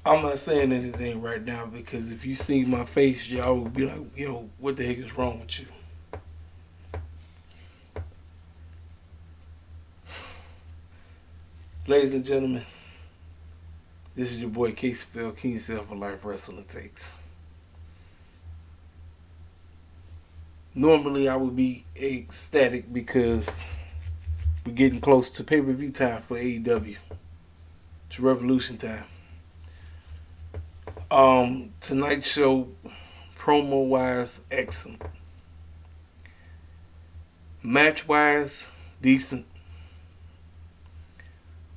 I'm not saying anything right now because if you see my face, y'all would be like, yo, what the heck is wrong with you? Ladies and gentlemen, this is your boy K Spell, King Self for Life Wrestling Takes. Normally, I would be ecstatic because we're getting close to pay-per-view time for AEW. It's Revolution time. Tonight's show, promo-wise, excellent. Match-wise, decent.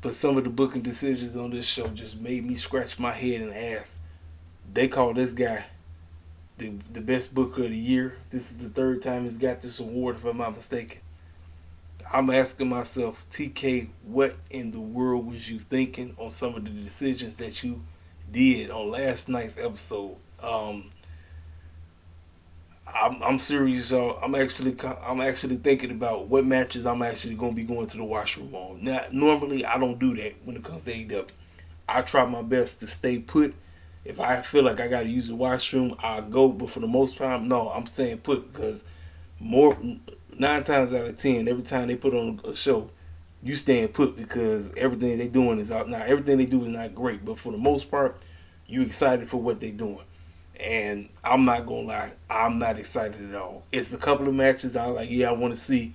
But some of the booking decisions on this show just made me scratch my head and ask. They call this guy the best booker of the year. This is the third time he's got this award, if I'm not mistaken. I'm asking myself, TK, what in the world was you thinking on some of the decisions that you did on last night's episode? I'm serious, y'all. I'm actually thinking about what matches I'm actually going to be going to the washroom on. Now, normally I don't do that when it comes to AEW. I try my best to stay put. If I feel like I got to use the washroom, I'll go. But for the most part, no, I'm staying put because 9 times out of 10, every time they put on a show, you staying put because everything they doing is out. Now, everything they do is not great, but for the most part, you excited for what they doing. And I'm not gonna lie, I'm not excited at all. It's a couple of matches I like, yeah, I want to see,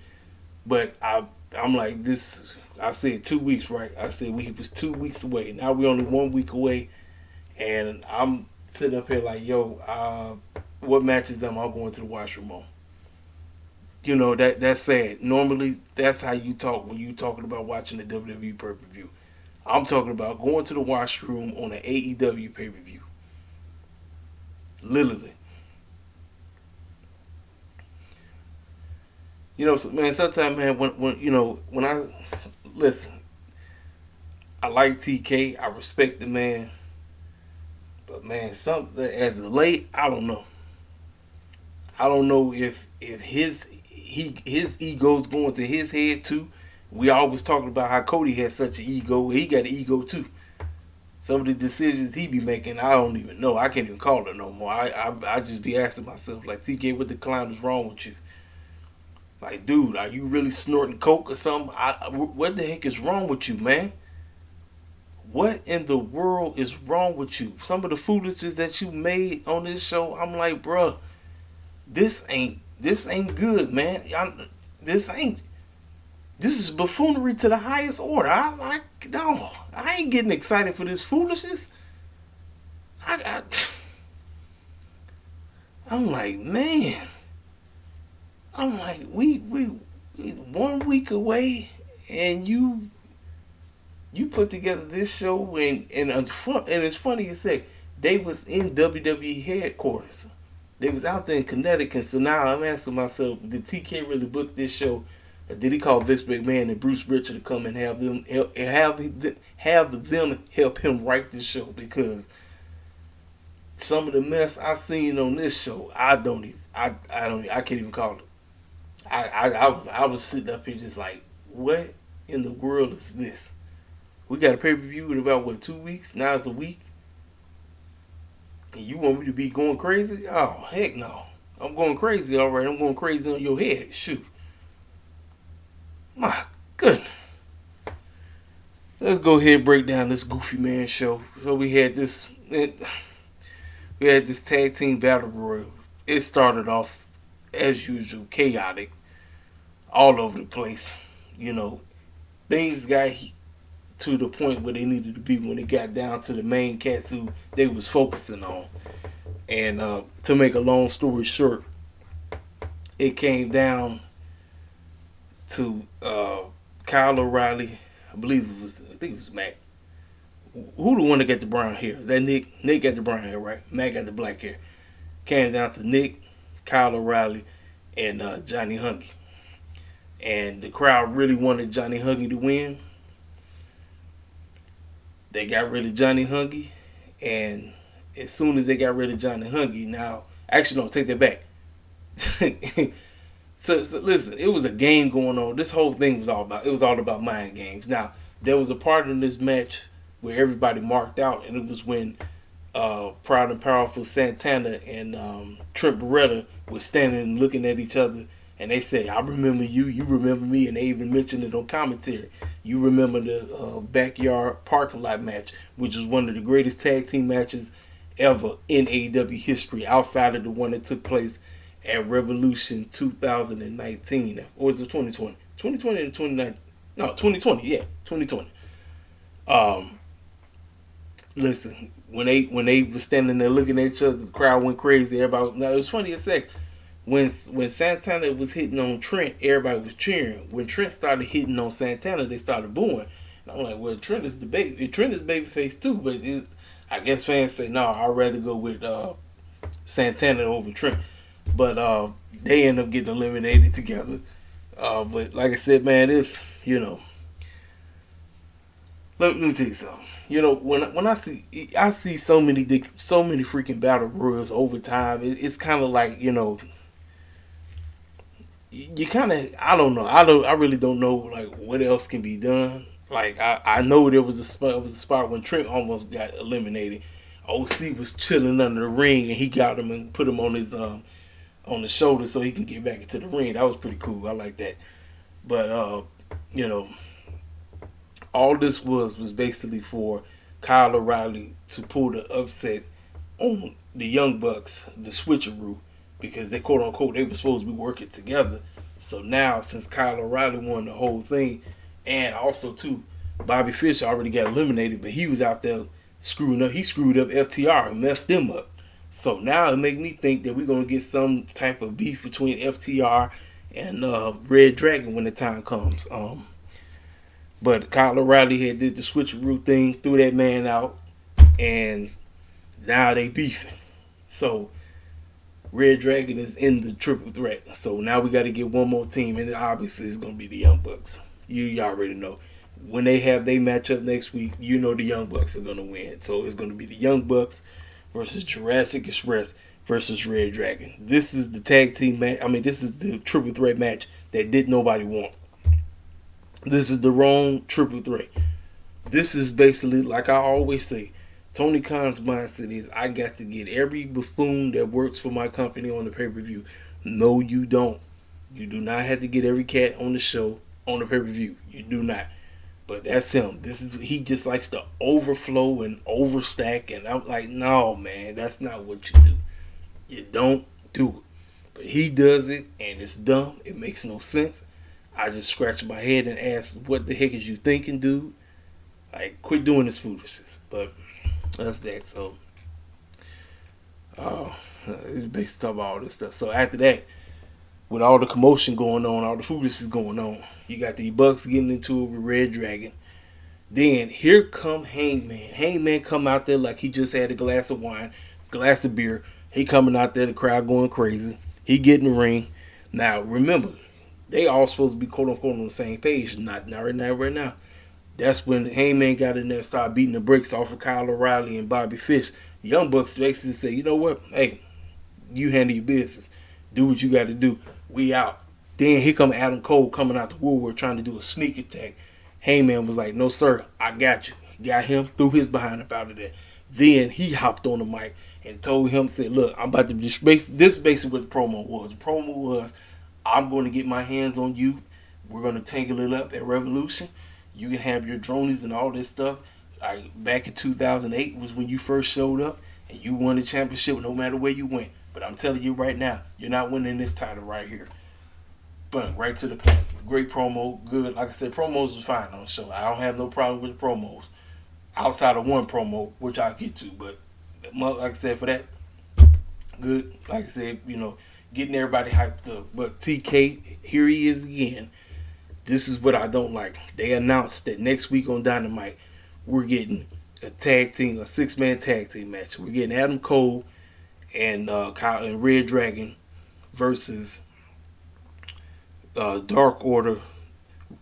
but I'm like this. I said 2 weeks, right? I said we was 2 weeks away. Now we only 1 week away, and I'm sitting up here like, yo, what matches am I going to the washroom on? You know that's sad. Normally, that's how you talk when you talking about watching the WWE pay per view. I'm talking about going to the washroom on an AEW pay per view. Literally. You know, so, man, sometimes, man, when I listen, I like TK, I respect the man, but man, something as of late, I don't know. I don't know if his ego's going to his head too. We always talking about how Cody has such an ego. He got an ego too. Some of the decisions he be making, I don't even know. I can't even call it no more. I just be asking myself, like, TK, what the clown is wrong with you? Like, dude, are you really snorting coke or something? What the heck is wrong with you, man? What in the world is wrong with you? Some of the foolishness that you made on this show, I'm like, bruh, this ain't good, man. This is buffoonery to the highest order. No, I ain't getting excited for this foolishness. I'm like, man. I'm like, we 1 week away, and you put together this show, and it's funny you say they was in WWE headquarters. They was out there in Connecticut. So now I'm asking myself, did TK really book this show? Or did he call Vince McMahon and Bruce Richard to come and have them help him write this show? Because some of the mess I seen on this show, I can't even call it. I was sitting up here just like, what in the world is this? We got a pay-per-view in about 2 weeks? Now it's a week. And you want me to be going crazy? Oh, heck no. I'm going crazy, all right. I'm going crazy on your head. Shoot. My goodness. Let's go ahead and break down this Goofy Man show. So we had this tag team battle royal. It started off as usual chaotic, all over the place. You know, things got to the point where they needed to be when it got down to the main cats who they was focusing on. And to make a long story short, it came down to Kyle O'Reilly. I think it was Mac. Who the one that got the brown hair? Is that Nick? Nick got the brown hair, right? Mac got the black hair. Came down to Nick, Kyle O'Reilly, and Johnny Hungy. And the crowd really wanted Johnny Hungy to win. They got rid of Johnny Hungy, and as soon as they got rid of Johnny Hungy, no, take that back. So listen, it was a game going on. This whole thing was all about mind games. Now, there was a part in this match where everybody marked out, and it was when Proud and Powerful Santana and Trent Beretta was standing and looking at each other, and they say, "I remember you, you remember me," and they even mentioned it on commentary. You remember the backyard parking lot match, which was one of the greatest tag team matches ever in AEW history, outside of the one that took place at Revolution 2019, or was it 2020? 2020 or 2019? No, 2020. Yeah, 2020. Listen, when they were standing there looking at each other, the crowd went crazy. Everybody, now it was funny as heck. When Santana was hitting on Trent, everybody was cheering. When Trent started hitting on Santana, they started booing. And I'm like, well, Trent is babyface too, but I guess fans say no. I'd rather go with Santana over Trent. But they end up getting eliminated together. But like I said, man, it's let me tell you something. When I see so many freaking battle royals over time, it's kind of like you kind of I don't know I really don't know like what else can be done. Like I know there was a spot when Trent almost got eliminated. OC was chilling under the ring and he got him and put him on his on the shoulder so he can get back into the ring. That was pretty cool. I like that. But all this was basically for Kyle O'Reilly to pull the upset on the Young Bucks, the switcheroo, because they quote unquote they were supposed to be working together. So now since Kyle O'Reilly won the whole thing, and also too, Bobby Fish already got eliminated, but he was out there screwing up. He screwed up FTR and messed them up. So now it make me think that we're gonna get some type of beef between FTR and Red Dragon when the time comes. But Kyle O'Reilly had did the switcheroo thing, threw that man out, and now they beefing. So Red Dragon is in the triple threat. So now we got to get one more team, and obviously it's going to be the Young Bucks. You already know. When they have their matchup next week, the Young Bucks are going to win. So it's going to be the Young Bucks versus Jurassic Express versus Red Dragon. This is the tag team match. I mean, this is the triple threat match that did nobody want. This is the wrong triple threat. This is basically, like I always say, Tony Khan's mindset is, I got to get every buffoon that works for my company on the pay-per-view. No, you don't. You do not have to get every cat on the show on the pay-per-view. You do not. But that's him. He just likes to overflow and overstack. And I'm like, no, man, that's not what you do. You don't do it. But he does it, and it's dumb. It makes no sense. I just scratch my head and ask, what the heck is you thinking, dude? Like, quit doing this foolishness. But that's that. So, it's based on all this stuff. So after that, with all the commotion going on, all the foolishness going on, you got the Bucks getting into it with Red Dragon. Then here come Hangman. Hangman come out there like he just had a glass of wine, glass of beer. He coming out there, the crowd going crazy. He get in the ring. Now remember, they all supposed to be quote unquote on the same page. Not right now. That's when Heyman got in there and started beating the brakes off of Kyle O'Reilly and Bobby Fish. The Young Bucks basically say, you know what? Hey, you handle your business. Do what you got to do. We out. Then here come Adam Cole coming out the woodwork trying to do a sneak attack. Heyman was like, no, sir, I got you. Got him, threw his behind up out of there. Then he hopped on the mic and told him, said, look, I'm about to this is basically what the promo was. The promo was, I'm going to get my hands on you. We're going to tangle it up at Revolution. You can have your dronies and all this stuff. Back in 2008 was when you first showed up, and you won the championship no matter where you went. But I'm telling you right now, you're not winning this title right here. But right to the point. Great promo, good. Like I said, promos was fine on the show. I don't have no problem with the promos. Outside of one promo, which I'll get to. But like I said, for that, good. Like I said, getting everybody hyped up. But TK, here he is again. This is what I don't like. They announced that next week on Dynamite, we're getting a 6-man tag team match. We're getting Adam Cole and Kyle and Red Dragon versus Dark Order,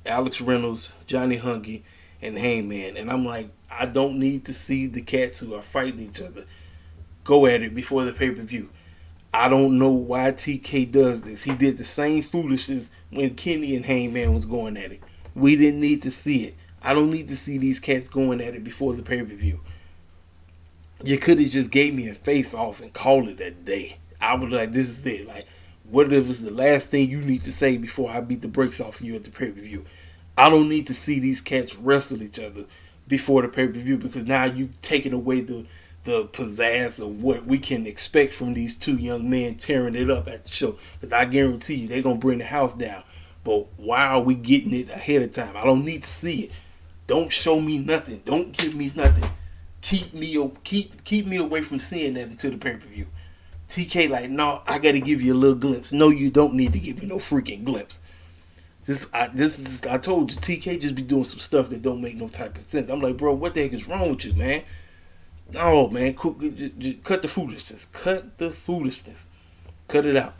Alex Reynolds, Johnny Hungy, and Hangman. And I'm like, I don't need to see the cats who are fighting each other go at it before the pay-per-view. I don't know why TK does this. He did the same foolishness when Kenny and Hangman was going at it. We didn't need to see it. I don't need to see these cats going at it before the pay-per-view. You could have just gave me a face off and called it a day. I was like, this is it. Like, what if it's the last thing you need to say before I beat the brakes off you at the pay-per-view? I don't need to see these cats wrestle each other before the pay-per-view, because now you taking away the pizzazz of what we can expect from these two young men tearing it up at the show. Because I guarantee you, they're going to bring the house down. But why are we getting it ahead of time? I don't need to see it. Don't show me nothing. Don't give me nothing. Keep me away from seeing that until the pay-per-view. TK like, no, I got to give you a little glimpse. No, you don't need to give me no freaking glimpse. I told you, TK just be doing some stuff that don't make no type of sense. I'm like, bro, what the heck is wrong with you, man? No, man, just cut the foolishness. Cut the foolishness. Cut it out.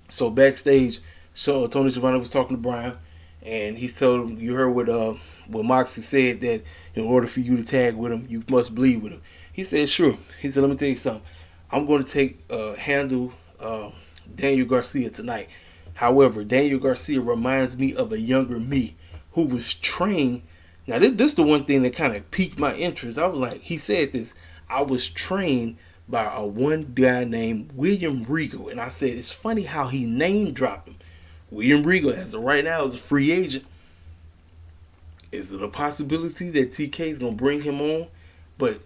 So backstage, so Tony Schiavone was talking to Brian, and he told him, you heard what Moxley said, that in order for you to tag with him, you must bleed with him. He said, sure. He said, let me tell you something. I'm going to handle Daniel Garcia tonight. However, Daniel Garcia reminds me of a younger me who was trained. Now, this is the one thing that kind of piqued my interest. I was like, he said this, I was trained by a one guy named William Regal. And I said, it's funny how he name dropped him. William Regal, as of right now, is a free agent. Is it a possibility that TK is going to bring him on? But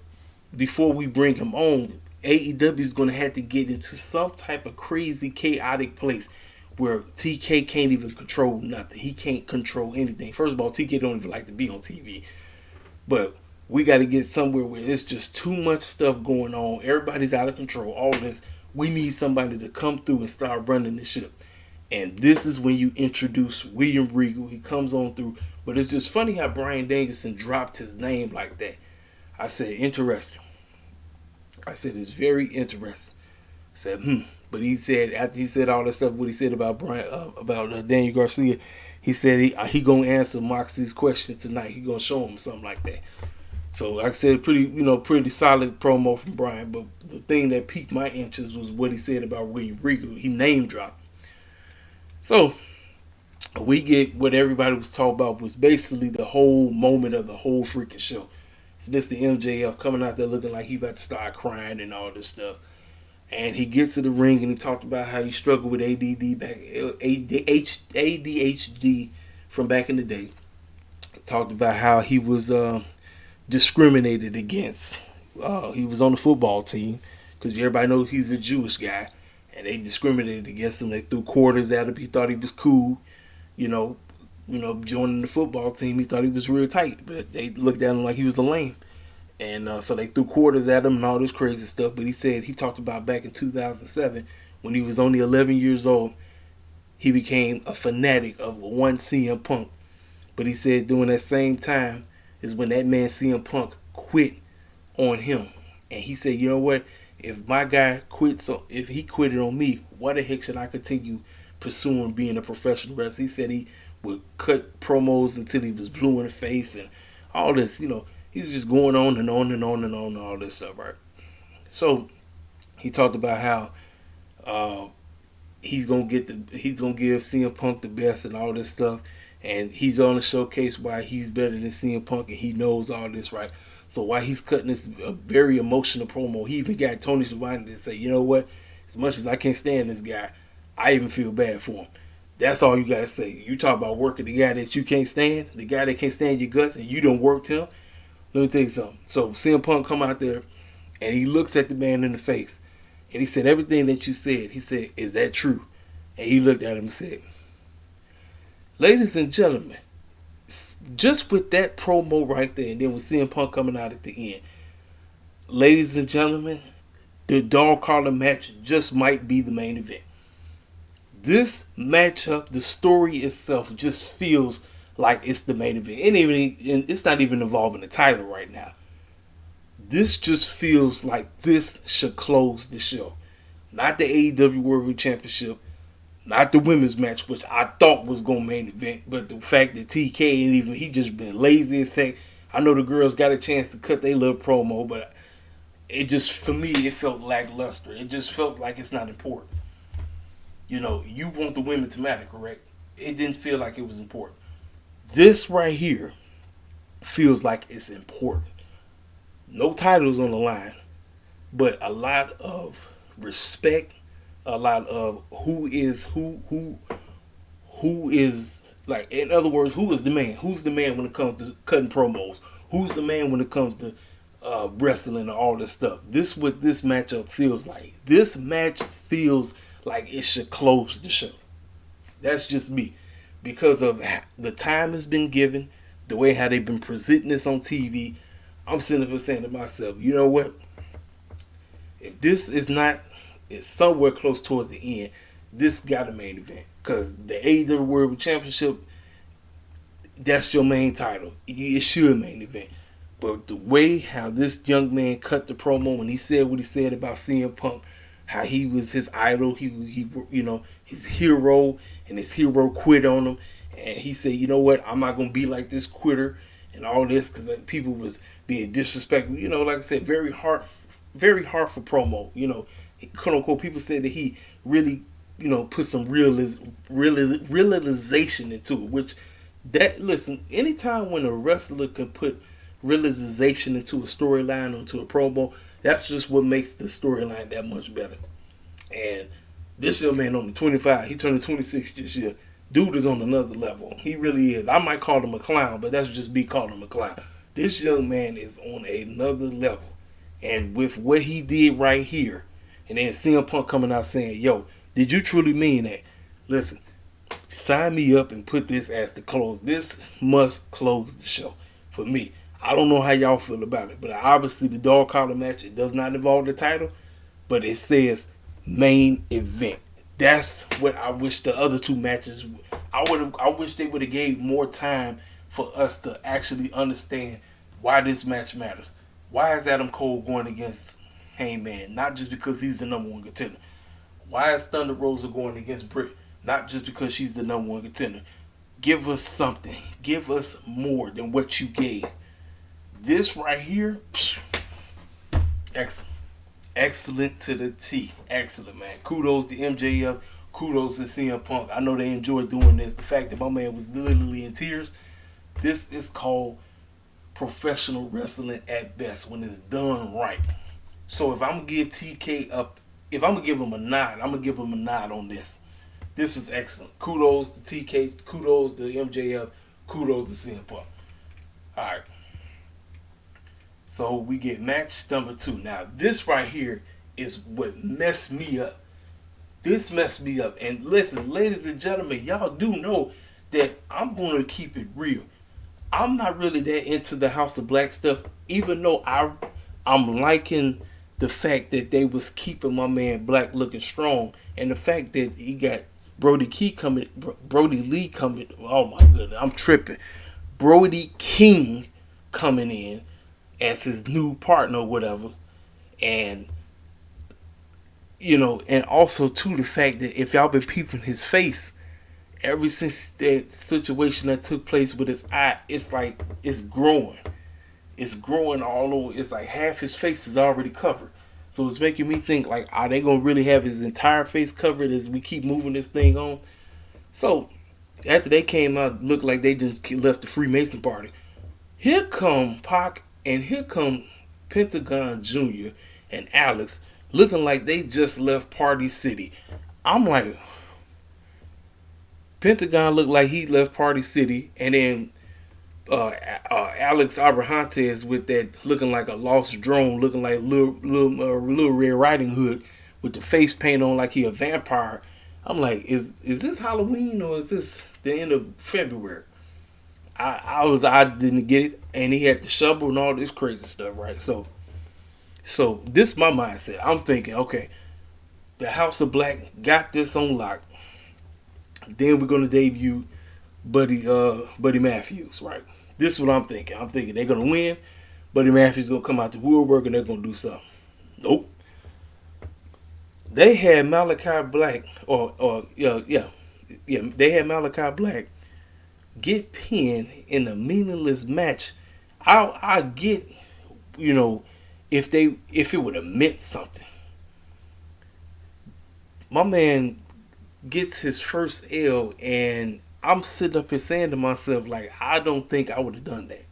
before we bring him on, AEW is going to have to get into some type of crazy, chaotic place where TK can't even control nothing. He can't control anything. First of all, TK don't even like to be on TV. But we got to get somewhere where it's just too much stuff going on. Everybody's out of control. All this. We need somebody to come through and start running the ship. And this is when you introduce William Regal. He comes on through. But it's just funny how Bryan Danielson dropped his name like that. I said, interesting. I said, it's very interesting. I said, But he said, after he said all that stuff, what he said about Daniel Garcia, he said he gonna answer Moxley's question tonight. He gonna show him something like that. So, like I said, pretty solid promo from Bryan. But the thing that piqued my interest was what he said about William Regal. He name dropped. So we get what everybody was talking about was basically the whole moment of the whole freaking show. It's Mr. MJF coming out there looking like he about to start crying and all this stuff. And he gets to the ring and he talked about how he struggled with ADHD from back in the day. He talked about how he was discriminated against. He was on the football team because everybody knows he's a Jewish guy. And they discriminated against him. They threw quarters at him. He thought he was cool. Joining the football team, he thought he was real tight. But they looked at him like he was a lame. And so they threw quarters at him and all this crazy stuff. But he talked about back in 2007, when he was only 11 years old, he became a fanatic of one CM Punk. But he said during that same time is when that man CM Punk quit on him. And he said, you know what? If my guy quits, if he quitted on me, why the heck should I continue pursuing being a professional wrestler? He said he would cut promos until he was blue in the face and all this. He was just going on and on and on and on and all this stuff, right? So he talked about how he's gonna give CM Punk the best and all this stuff, and he's on to showcase why he's better than CM Punk, and he knows all this, right? So while he's cutting this very emotional promo, he even got Tony Schiavone to say, you know what? As much as I can't stand this guy, I even feel bad for him. That's all you got to say. You talk about working the guy that you can't stand, the guy that can't stand your guts, and you done worked him. Let me tell you something. So CM Punk come out there, and he looks at the man in the face, and he said, everything that you said, he said, is that true? And he looked at him and said, ladies and gentlemen, just with that promo right there, and then with CM Punk coming out at the end, ladies and gentlemen, the dog collar match just might be the main event. This matchup, the story itself, just feels like it's the main event. It's not even involving the title right now. This just feels like this should close the show. Not the AEW World Championship, not the women's match, which I thought was going to main event, but the fact that TK ain't even, he just been lazy as heck. I know the girls got a chance to cut their little promo, but it just, for me, it felt lackluster. It just felt like it's not important. You want the women to matter, correct? It didn't feel like it was important. This right here feels like it's important. No titles on the line, but a lot of respect, a lot of who is like, in other words, who is the man? Who's the man when it comes to cutting promos? Who's the man when it comes to wrestling and all this stuff? This is what this matchup feels like. This match feels like it should close the show. That's just me, because of the time has been given, the way how they've been presenting this on TV. I'm sitting there saying to myself, you know what? If this is not, it's somewhere close towards the end, this got a main event. Because the AEW World Championship, that's your main title. It should main event. But the way how this young man cut the promo when he said what he said about CM Punk, how he was his idol, he his hero, and his hero quit on him, and he said, you know what, I'm not gonna be like this quitter and all this, because people was being disrespectful. Like I said, very hard for promo. Quote unquote, people said that he really put some realization into it. Which listen, anytime when a wrestler can put realization into a storyline, into a promo, that's just what makes the storyline that much better. And this young man only 25, he turned 26 this year. Dude is on another level. He really is. I might call him a clown, but that's just me calling him a clown. This young man is on another level. And with what he did right here, and then CM Punk coming out saying, yo, did you truly mean that? Listen, sign me up and put this as the close. This must close the show for me. I don't know how y'all feel about it, but obviously the dog collar match, it does not involve the title, but it says main event. That's what I wish the other two matches. I wish they would have gave more time for us to actually understand why this match matters. Why is Adam Cole going against Hangman? Not just because he's the number one contender. Why is Thunder Rosa going against Britt? Not just because she's the number one contender. Give us something. Give us more than what you gave. This right here, excellent. Excellent to the T. Excellent, man. Kudos to MJF. Kudos to CM Punk. I know they enjoy doing this. The fact that my man was literally in tears. This is called professional wrestling at best when it's done right. So if I'm going to give TK up, if I'm going to give him a nod, I'm going to give him a nod on this. This is excellent. Kudos to TK. Kudos to MJF. Kudos to CM Punk. All right. So we get match number 2. Now, this right here is what messed me up. This messed me up. And listen, ladies and gentlemen, y'all do know that I'm going to keep it real. I'm not really that into the House of Black stuff, even though I'm liking the fact that they was keeping my man Black looking strong, and the fact that he got Brody Lee coming. Oh my goodness, I'm tripping. Brody King coming in as his new partner or whatever. And and also too the fact that if y'all been peeping his face ever since that situation that took place with his eye, it's like it's growing. It's growing all over. It's like half his face is already covered. So it's making me think, like, are they gonna really have his entire face covered as we keep moving this thing on? So after they came out, looked like they just left the Freemason party. Here come Pac and here come Pentagon Jr. and Alex looking like they just left Party City. I'm like, Pentagon looked like he left Party City, and then Alex Abrahantes with that looking like a lost drone, looking like little Red Riding Hood with the face paint on like he a vampire. I'm like, is this Halloween or is this the end of February? I didn't get it, and he had the shovel and all this crazy stuff, right? So this is my mindset. I'm thinking, okay, the House of Black got this on lock. Then we're gonna debut Buddy Matthews, right? This is what I'm thinking. I'm thinking they're gonna win. Buddy Matthews gonna come out to woodwork and they're gonna do something. Nope. They had Malachi Black, they had Malachi Black get pinned in a meaningless match. I get, if it would have meant something. My man gets his first L, and I'm sitting up here saying to myself, like, I don't think I would have done that.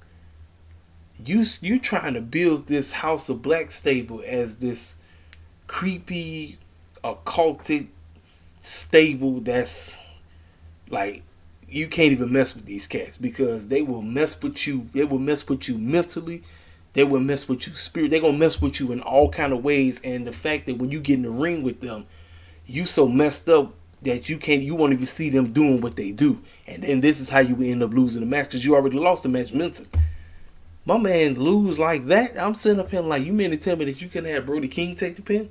You trying to build this House of Black stable as this creepy, occulted stable that's like you can't even mess with these cats because they will mess with you. They will mess with you mentally. They will mess with you spirit. They're gonna mess with you in all kind of ways. And the fact that when you get in the ring with them, you so messed up that you won't even see them doing what they do. And then this is how you end up losing the match because you already lost the match mentally. My man lose like that. I'm sitting up here like, you mean to tell me that you couldn't have Brody King take the pin?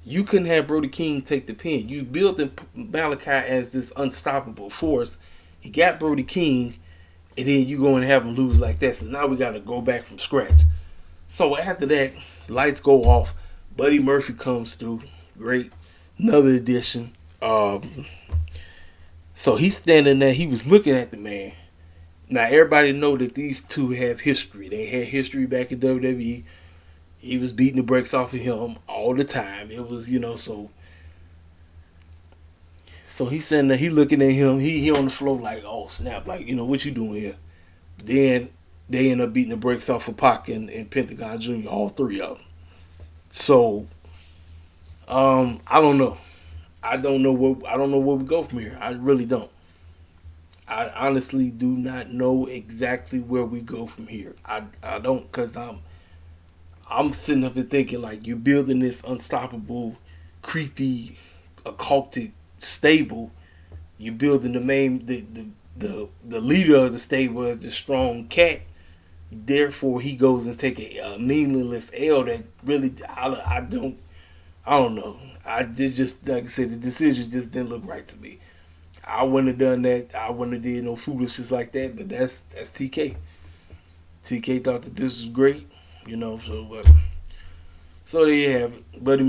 You couldn't have Brody King take the pin. You built Malachi as this unstoppable force. He got Brody King, and then you go and have him lose like that. So now we got to go back from scratch. So after that, lights go off. Buddy Murphy comes through. Great. Another addition. So he's standing there. He was looking at the man. Now everybody know that these two have history. They had history back in WWE. He was beating the brakes off of him all the time. It was, so he's sitting there, he looking at him, he on the floor like, oh snap, like, what you doing here? Then they end up beating the brakes off of Pac and Pentagon Jr., all three of them. So, I don't know. I don't know where we go from here. I really don't. I honestly do not know exactly where we go from here. I don't, because I'm sitting up and thinking like you're building this unstoppable, creepy, occultic stable. You're building the leader of the stable as the strong cat. Therefore, he goes and take a meaningless L that really I don't know. I did just like I said, the decision just didn't look right to me. I wouldn't have done that. I wouldn't have did no foolishness like that. But that's TK. TK thought that this was great, so there you have it. Buddy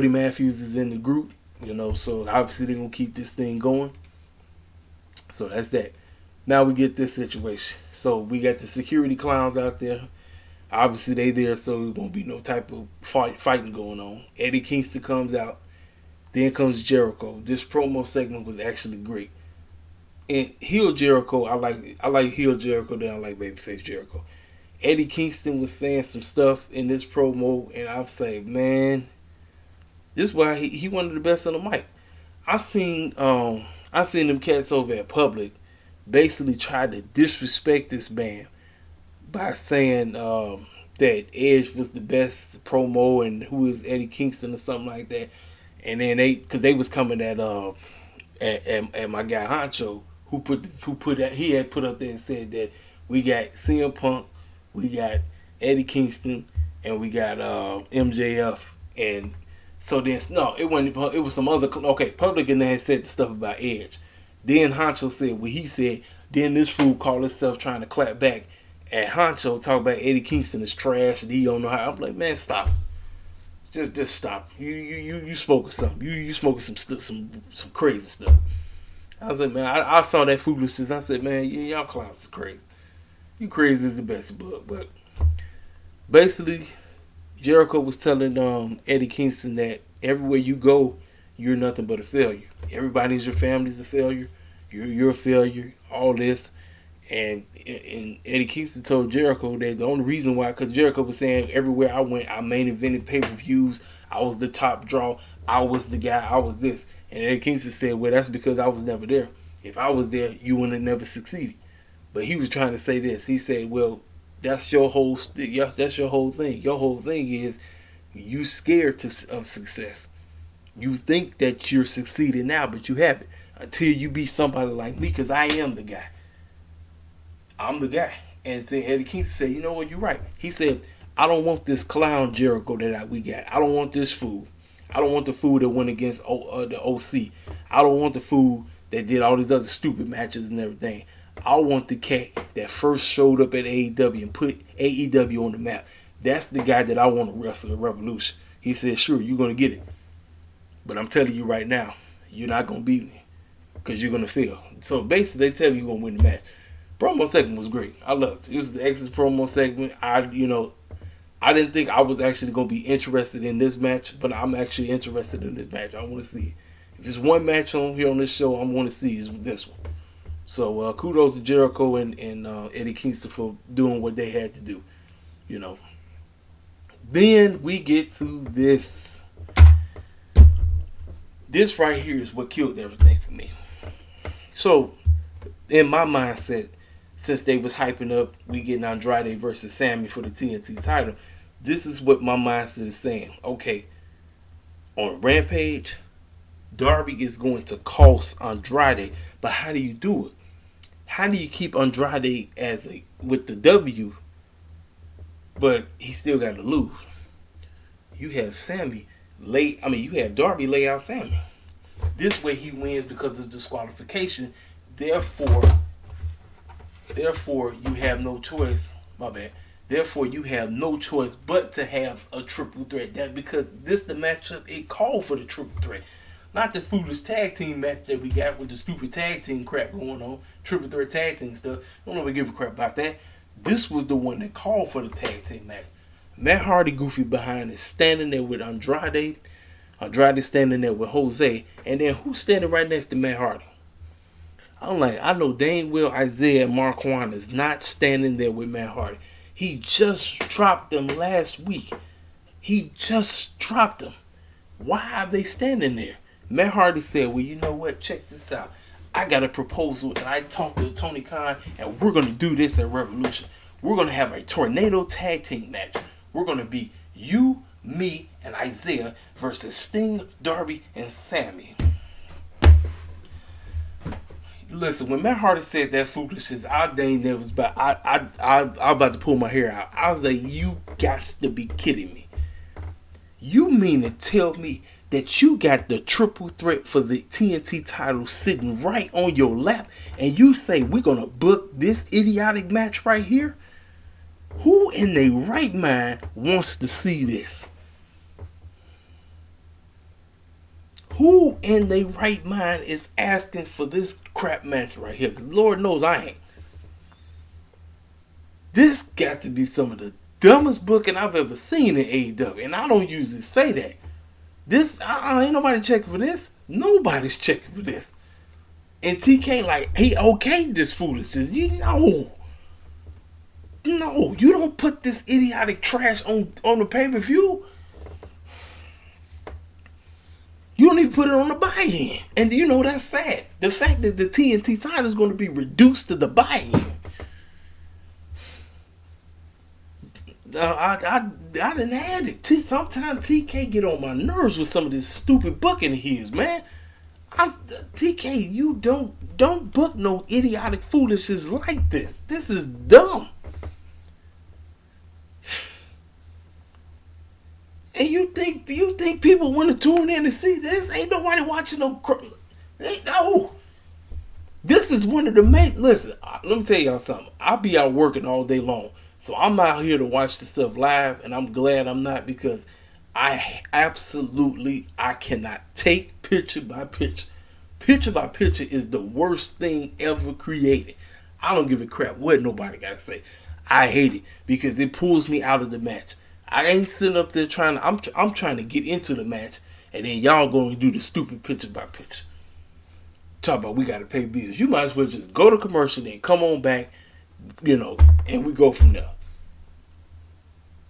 Matthews is in the group, so obviously they're gonna keep this thing going. So that's that. Now we get this situation. So we got the security clowns out there. Obviously they there, so it won't be no type of fighting going on. Eddie Kingston comes out. Then comes Jericho. This promo segment was actually great. And heel Jericho, I like heel Jericho, then I like babyface Jericho. Eddie Kingston was saying some stuff in this promo, and I'm saying, man, this is why he one of the best on the mic. I seen them cats over at Public basically try to disrespect this man by saying that Edge was the best promo and who is Eddie Kingston or something like that. And then they was coming at my guy Honcho, he had put up there and said that we got CM Punk, we got Eddie Kingston, and we got MJF. And so then it wasn't. It was some other. Okay, Public and had said the stuff about Edge. Then Honcho said what he said. Then this fool called himself trying to clap back at Honcho, talk about Eddie Kingston is trash and he don't know how. I'm like, man, stop. Just stop. You smoking something. You smoking some crazy stuff. I was like, man, I saw that foolishness. I said, man, y'all clowns is crazy. You crazy as the best bug. But basically, Jericho was telling Eddie Kingston that everywhere you go, you're nothing but a failure. Everybody's your family's a failure. You're a failure. All this. And Eddie Kingston told Jericho that the only reason why, because Jericho was saying everywhere I went, I main evented pay-per-views, I was the top draw, I was the guy, I was this. And Eddie Kingston said, well, that's because I was never there. If I was there, you wouldn't have never succeeded. But he was trying to say this. He said, well, that's your whole thing. Your whole thing is you scared of success. You think that you're succeeding now, but you haven't. Until you be somebody like me, because I am the guy. I'm the guy. And then Eddie Kingston said, you know what, you're right. He said, I don't want this clown Jericho that we got. I don't want this fool. I don't want the fool that went against the OC. I don't want the fool that did all these other stupid matches and everything. I want the cat that first showed up at AEW and put AEW on the map. That's the guy that I want to wrestle at Revolution. He said, sure, you're going to get it. But I'm telling you right now, you're not going to beat me because you're going to fail. So basically, they tell you you're going to win the match. Promo segment was great. I loved it. It was the X's promo segment. I didn't think I was actually going to be interested in this match, but I'm actually interested in this match. I want to see it. If there's one match on here on this show I want to see is this one. So kudos to Jericho and Eddie Kingston for doing what they had to do. You know. Then we get to this. This right here is what killed everything for me. So, in my mindset, since they was hyping up, we getting Andrade versus Sammy for the TNT title. This is what my mindset is saying. Okay, on Rampage, Darby is going to cost Andrade, but how do you do it? How do you keep Andrade with the W, but he still got to lose? You have you have Darby lay out Sammy. This way he wins because it's disqualification. Therefore, you have no choice. My bad. Therefore, you have no choice but to have a triple threat. That because this the matchup it called for the triple threat. Not the foolish tag team match that we got with the stupid tag team crap going on. Triple threat tag team stuff. Don't ever give a crap about that. This was the one that called for the tag team match. Matt Hardy goofy behind is standing there with Andrade. Andrade standing there with Jose. And then who's standing right next to Matt Hardy? I'm like, I know dang well Isaiah Marquand is not standing there with Matt Hardy. He just dropped them last week. He just dropped them. Why are they standing there? Matt Hardy said, well, you know what? Check this out. I got a proposal and I talked to Tony Khan and we're going to do this at Revolution. We're going to have a tornado tag team match. We're going to be you, me, and Isaiah versus Sting, Darby, and Sammy. Listen, when Matt Hardy said that foolishness, I about to pull my hair out. I was like, you got to be kidding me. You mean to tell me that you got the triple threat for the TNT title sitting right on your lap and you say we're going to book this idiotic match right here? Who in their right mind wants to see this? Who in their right mind is asking for this crap match right here? Because Lord knows I ain't. This got to be some of the dumbest booking I've ever seen in AEW. And I don't usually say that. This, ain't nobody checking for this. Nobody's checking for this. And TK, like, he okayed this foolishness. No, you don't put this idiotic trash on the pay-per-view. You don't even put it on the buy-in. And you know that's sad. The fact that the TNT title is going to be reduced to the buy-in. I didn't have it. Sometimes TK get on my nerves with some of this stupid booking he is, man. TK, you don't book no idiotic foolishness like this. This is dumb. And you think people want to tune in and see this? Ain't nobody watching no. No. This is one of the main. Listen, let me tell y'all something. I'll be out working all day long, so I'm out here to watch the stuff live, and I'm glad I'm not because I cannot take picture by picture. Picture by picture is the worst thing ever created. I don't give a crap what nobody got to say. I hate it because it pulls me out of the match. I ain't sitting up there I'm trying to get into the match, and then y'all going to do the stupid picture by picture. Talk about we got to pay bills. You might as well just go to commercial and come on back, and we go from there.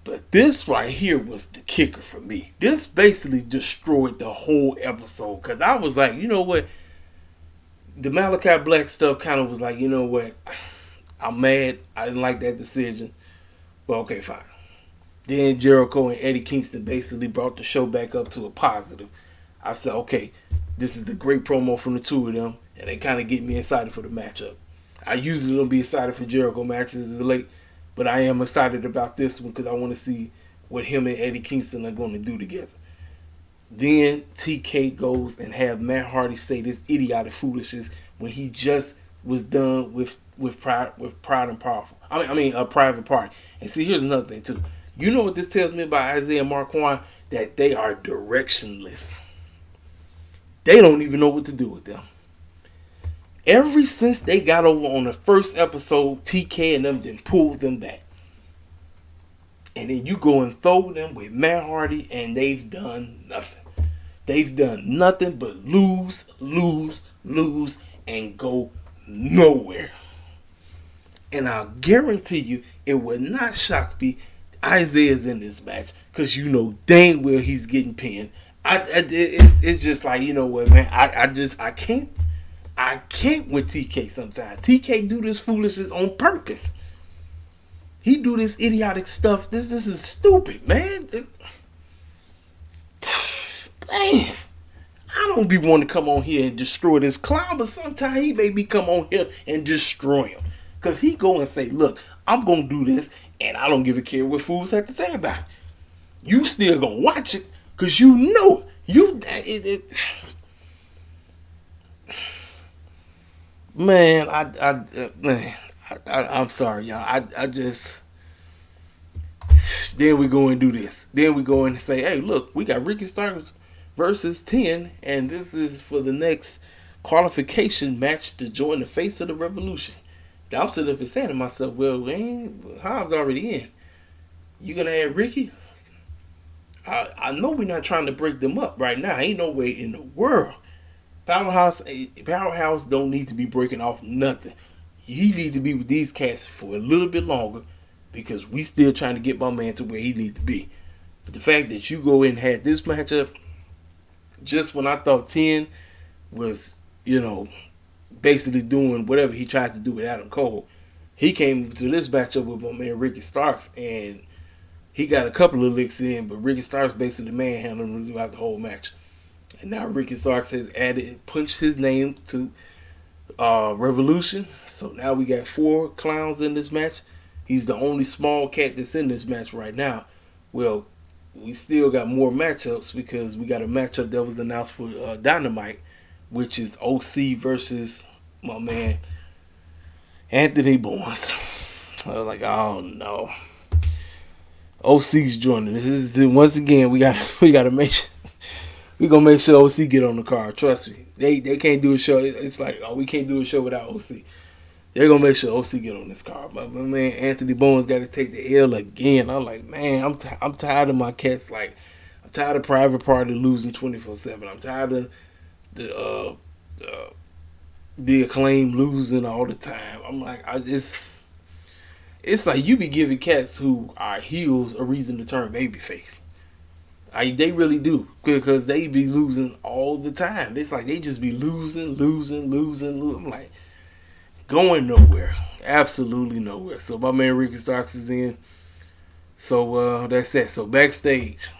But this right here was the kicker for me. This basically destroyed the whole episode because I was like, you know what? The Malachi Black stuff kind of was like, you know what? I'm mad. I didn't like that decision. But okay, fine. Then Jericho and Eddie Kingston basically brought the show back up to a positive. I said, okay, this is a great promo from the two of them, and they kind of get me excited for the matchup. I usually don't be excited for Jericho matches as late, but I am excited about this one because I want to see what him and Eddie Kingston are going to do together. Then TK goes and have Matt Hardy say this idiotic foolishness when he just was done with Pride and Powerful. Private Party. And see, here's another thing too. You know what this tells me about Isaiah Marquand? That they are directionless. They don't even know what to do with them. Ever since they got over on the first episode, TK and them then pulled them back. And then you go and throw them with Matt Hardy, and they've done nothing. They've done nothing but lose, and go nowhere. And I'll guarantee you, it would not shock me. Isaiah's in this match because you know dang well he's getting pinned. It's just like, you know what, man. I can't with TK sometimes. TK do this foolishness on purpose. He do this idiotic stuff. This is stupid, man. Man, I don't be wanting to come on here and destroy this clown, but sometimes he make me come on here and destroy him. Because he go and say, look, I'm going to do this, and I don't give a care what fools have to say about it. You still going to watch it, because you know Man, I'm sorry, y'all. I just... Then we go and do this. Then we go and say, hey, look, we got Ricky Starks versus 10, and this is for the next qualification match to join the face of the revolution. Now I'm sitting up and saying to myself, well, Hobbs already in. You gonna add Ricky? I know we're not trying to break them up right now. Ain't no way in the world. Powerhouse don't need to be breaking off nothing. He need to be with these cats for a little bit longer because we still trying to get my man to where he need to be. But the fact that you go in and had this matchup just when I thought 10 was, basically doing whatever he tried to do with Adam Cole, he came to this matchup with my man Ricky Starks, and he got a couple of licks in, but Ricky Starks basically manhandled him throughout the whole match. And now Ricky Starks has punched his name to Revolution. So now we got 4 clowns in this match. He's the only small cat that's in this match right now. Well, we still got more matchups because we got a matchup that was announced for Dynamite, which is OC versus my man Anthony Bowens. I was like, oh no. OC's joining. This is once again we gotta make sure we gonna make sure OC get on the card. Trust me. They can't do a show. It's like, oh, we can't do a show without OC. They're gonna make sure OC get on this card. But my man Anthony Bowens got to take the L again. I'm like, man, I'm tired of my cats. Like, I'm tired of Private Party losing 24/7. I'm tired of the Acclaim losing all the time. I'm like, it's like you be giving cats who are heels a reason to turn babyface. They really do, because they be losing all the time. It's like they just be losing. I'm like, going nowhere, absolutely nowhere. So my man Ricky Starks is in. So that's it. So backstage,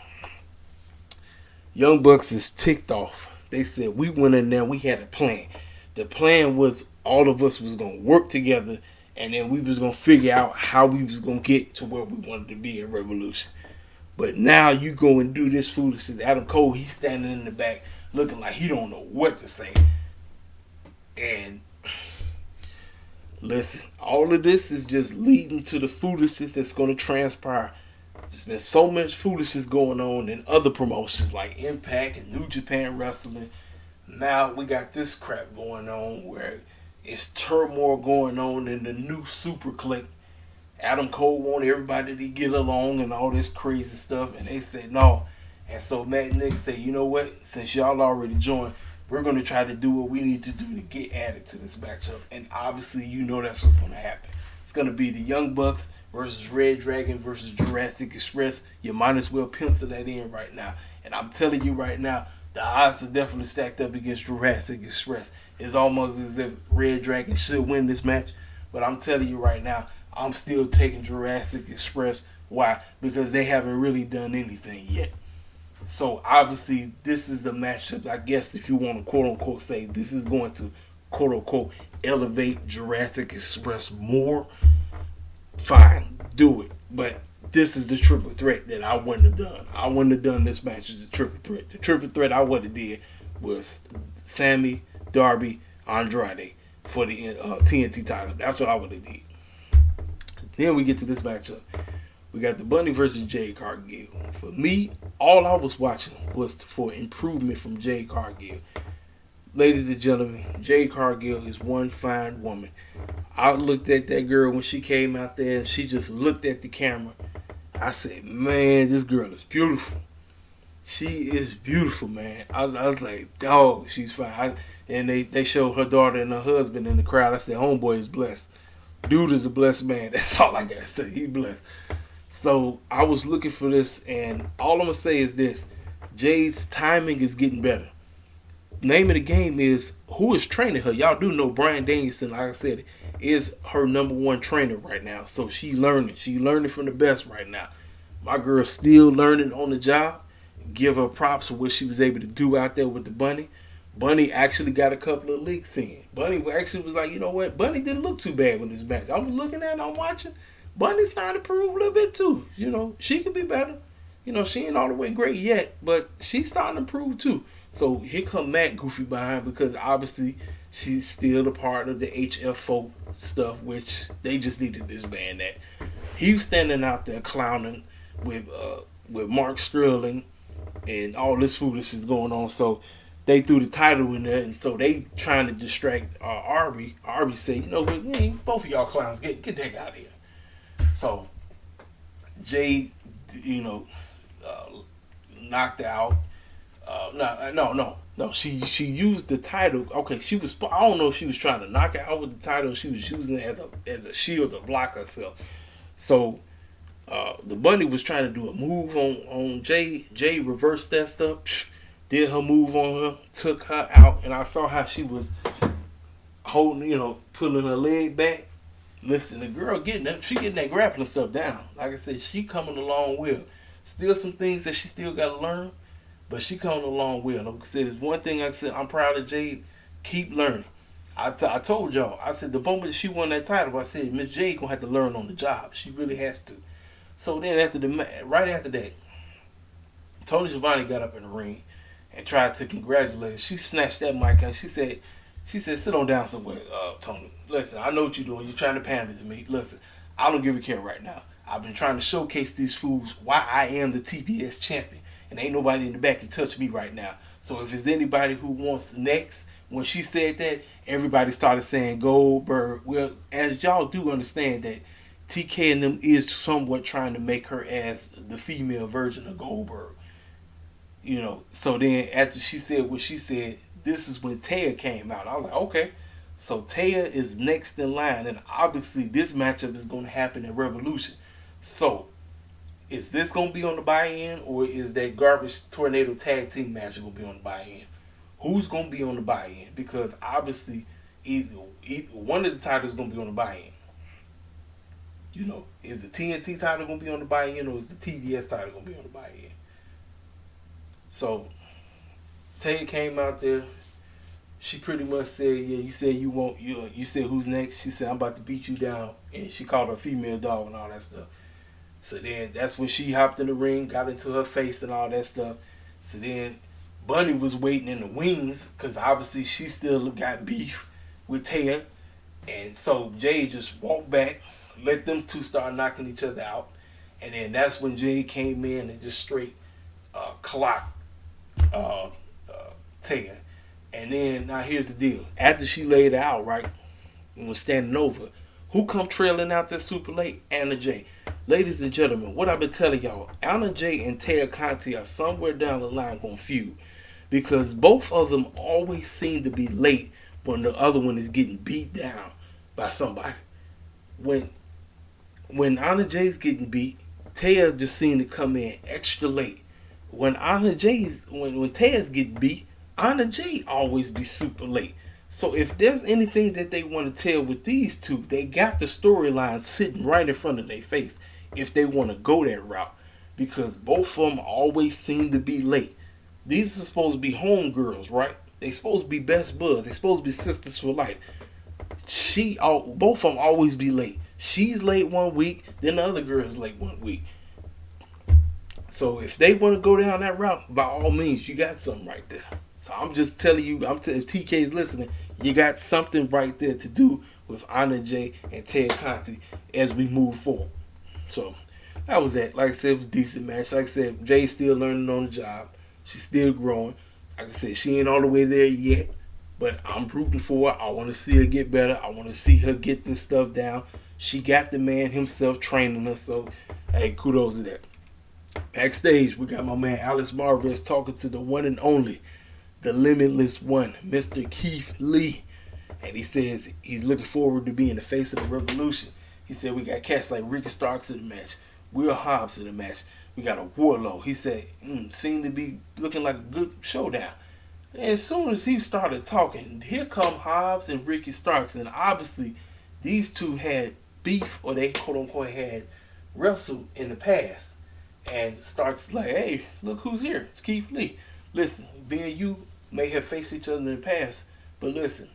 Young Bucks is ticked off. They said we went in there, we had a plan. The plan was all of us was gonna work together, and then we was gonna figure out how we was gonna get to where we wanted to be in Revolution. But now you go and do this foolishness. Adam Cole, he's standing in the back looking like he don't know what to say. And listen, all of this is just leading to the foolishness that's going to transpire. There's been so much foolishness going on in other promotions like Impact and New Japan Wrestling. Now we got this crap going on where it's turmoil going on in the new Super Clique. Adam Cole wanted everybody to get along and all this crazy stuff, and they said no. And so Matt and Nick said, you know what? Since y'all already joined, we're going to try to do what we need to do to get added to this matchup. And obviously, you know that's what's going to happen. It's going to be the Young Bucks versus Red Dragon versus Jurassic Express. You might as well pencil that in right now. And I'm telling you right now, the odds are definitely stacked up against Jurassic Express. It's almost as if Red Dragon should win this match. But I'm telling you right now, I'm still taking Jurassic Express. Why? Because they haven't really done anything yet. So obviously this is a matchup, I guess, if you want to quote unquote say this is going to quote unquote elevate Jurassic Express more. Fine, do it. But this is the triple threat that I wouldn't have done. I wouldn't have done this match as a triple threat. The triple threat I would have did was Sammy, Darby, Andrade for the TNT title. That's what I would have did. Then we get to this matchup. We got the Bunny versus Jade Cargill. For me, all I was watching was for improvement from Jade Cargill. Ladies and gentlemen, Jade Cargill is one fine woman. I looked at that girl when she came out there and she just looked at the camera. I said, man, this girl is beautiful. She is beautiful, man. I was like, dog, she's fine. And they showed her daughter and her husband in the crowd. I said, homeboy is blessed. Dude is a blessed man. That's all I gotta say. He blessed. So I was looking for this, and all I'm gonna say is this: Jay's timing is getting better. Name of the game is who is training her. Y'all do know Brian Danielson, like I said, is her number one trainer right now. So she learning. She learning from the best right now. My girl's still learning on the job. Give her props for what she was able to do out there with the Bunny. Bunny actually got a couple of leaks in. Bunny actually was like, you know what? Bunny didn't look too bad with this match. I was looking at it, I'm watching. Bunny's starting to prove a little bit too. You know, she could be better. You know, she ain't all the way great yet, but she's starting to prove too. So here come Matt Goofy behind because obviously she's still a part of the HF4 stuff, which they just need to disband that. He was standing out there clowning with Mark Sterling and all this foolishness going on. So they threw the title in there, and so they trying to distract Arby. Arby said, you know what, both of y'all clowns, get that out of here. So Jay, you know, knocked out. No. She used the title. Okay, she was. I don't know if she was trying to knock it out with the title. She was using it as a shield to block herself. So the Bunny was trying to do a move on Jay. Jay reversed that stuff. Did her move on her, took her out, and I saw how she was holding, you know, pulling her leg back. Listen, the girl getting that grappling stuff down. Like I said, she coming along well. Still some things that she still got to learn, but she coming along well. Like I said, there's one thing I said, I'm proud of Jade. Keep learning. I told y'all, I said the moment she won that title, I said Miss Jade gonna have to learn on the job. She really has to. So then right after that, Tony Schiavone got up in the ring and tried to congratulate her. She snatched that mic and she said, sit on down somewhere, Tony. Listen, I know what you're doing. You're trying to pander to me. Listen, I don't give a care right now. I've been trying to showcase these fools why I am the TBS champion. And ain't nobody in the back can touch me right now. So if there's anybody who wants next, when she said that, everybody started saying Goldberg. Well, as y'all do understand that TK and them is somewhat trying to make her as the female version of Goldberg. You know, so then after she said what she said, this is when Taya came out. I was like, okay. So Taya is next in line, and obviously this matchup is going to happen at Revolution. So, is this going to be on the buy-in, or is that garbage tornado tag team match going to be on the buy-in? Who's going to be on the buy-in? Because obviously, either one of the titles is going to be on the buy-in. You know, is the TNT title going to be on the buy-in, or is the TBS title going to be on the buy-in? So, Taya came out there. She pretty much said, yeah, you said you said who's next? She said, I'm about to beat you down. And she called her a female dog and all that stuff. So then that's when she hopped in the ring, got into her face and all that stuff. So then Bunny was waiting in the wings because obviously she still got beef with Taya. And so Jay just walked back, let them two start knocking each other out. And then that's when Jay came in and just straight clocked Taya. And then, now here's the deal. After she laid out, right, and was standing over, who come trailing out there super late? Anna Jay. Ladies and gentlemen, what I've been telling y'all, Anna Jay and Taya Conti are somewhere down the line going to feud. Because both of them always seem to be late when the other one is getting beat down by somebody. When Anna Jay's getting beat, Taya just seemed to come in extra late. When Taya's getting beat, Anna Jay always be super late. So if there's anything that they want to tell with these two, they got the storyline sitting right in front of their face if they want to go that route. Because both of them always seem to be late. These are supposed to be homegirls, right? They supposed to be best buds. They supposed to be sisters for life. Both of them always be late. She's late one week, then the other girl is late one week. So if they want to go down that route, by all means, you got something right there. So I'm just telling you, if TK's listening, you got something right there to do with Anna Jay and Ted Conti as we move forward. So that was that. Like I said, it was a decent match. Like I said, Jay's still learning on the job. She's still growing. Like I said, she ain't all the way there yet, but I'm rooting for her. I want to see her get better. I want to see her get this stuff down. She got the man himself training her, so hey, kudos to that. Backstage, we got my man Alex Marvez talking to the one and only the Limitless One, Mr. Keith Lee. And he says he's looking forward to being the face of the revolution. He said we got cats like Ricky Starks in the match, Will Hobbs in the match. We got a Warlow. He said, seemed to be looking like a good showdown. And as soon as he started talking, here come Hobbs and Ricky Starks. And obviously, these two had beef, or they quote-unquote had wrestled in the past. And Starks is like, hey, look who's here. It's Keith Lee. Listen, me and you may have faced each other in the past, but listen,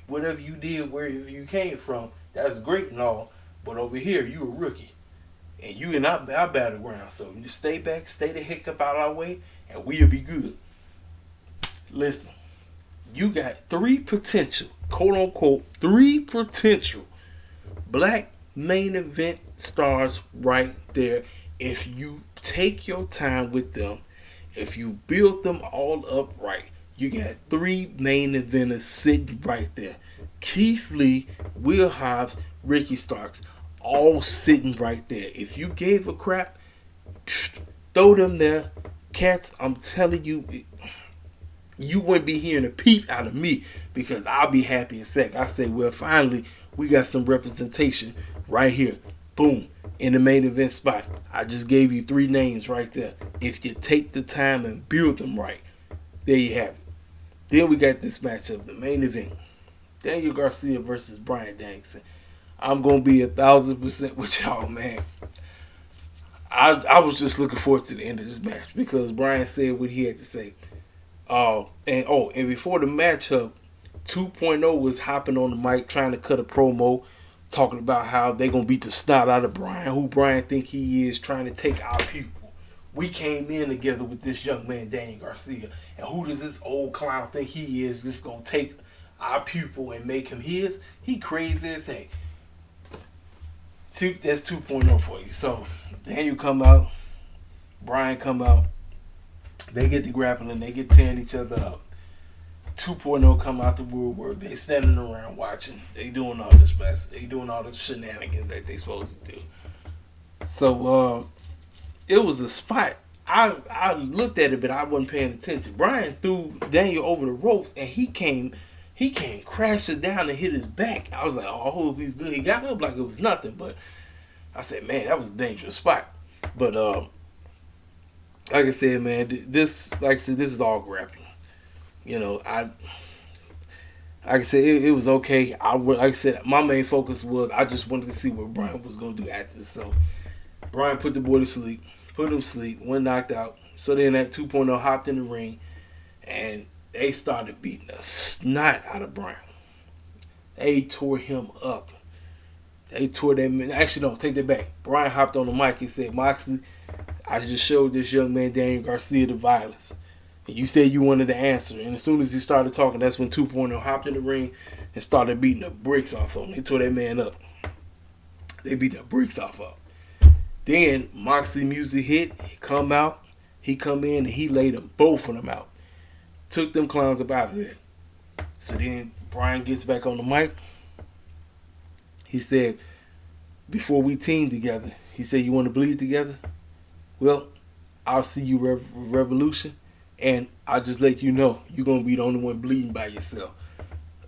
whatever you did, wherever you came from, that's great and all, but over here, you a rookie. And you in our battleground, so you just stay back, stay the heck up out our way, and we'll be good. Listen, you got three potential, quote-unquote, three potential black main event stars right there. If you take your time with them, if you build them all up right, you got three main eventers sitting right there. Keith Lee, Will Hobbs, Ricky Starks, all sitting right there. If you gave a crap, throw them there. Cats, I'm telling you, you wouldn't be hearing a peep out of me, because I'll be happy as heck. I say, well, finally, we got some representation right here. Boom. In the main event spot. I just gave you three names right there. If you take the time and build them right, there you have it. Then we got this matchup, the main event. Daniel Garcia versus Brian Danks. I'm going to be 1,000% with y'all, man. I was just looking forward to the end of this match, because Brian said what he had to say. And before the matchup, 2.0 was hopping on the mic trying to cut a promo, talking about how they're going to beat the snot out of Brian, who Brian think he is, trying to take our people. We came in together with this young man, Daniel Garcia, and who does this old clown think he is, just going to take our pupil and make him his? He crazy as heck. That's 2.0 for you. So, Daniel come out, Brian come out, they get the grappling, they get tearing each other up. 2.0 come out the woodwork. They standing around watching. They doing all this mess. They doing all the shenanigans that they supposed to do. So it was a spot. I looked at it, but I wasn't paying attention. Brian threw Daniel over the ropes, and he came crashing down and hit his back. I was like, oh, I hope he's good. He got up like it was nothing, but I said, man, that was a dangerous spot. But like I said, man, this is all grappling. You know, like I said, it was okay. Like I said, my main focus was I just wanted to see what Brian was going to do after this. So, Brian put the boy to sleep, went knocked out. So then that 2.0 hopped in the ring, and they started beating the snot out of Brian. They tore him up. They tore that man. Actually, no, take that back. Brian hopped on the mic and said, Moxley, I just showed this young man, Daniel Garcia, the violence. And you said you wanted to answer. And as soon as he started talking, that's when 2.0 hopped in the ring and started beating the bricks off of him. They tore that man up. They beat the bricks off of him. Then Moxley music hit. He come in, and he laid them, both of them out. Took them clowns up out of there. So then Brian gets back on the mic. He said, before we team together, he said, you want to bleed together? Well, I'll see you Revolution. And I'll just let you know, you're going to be the only one bleeding by yourself.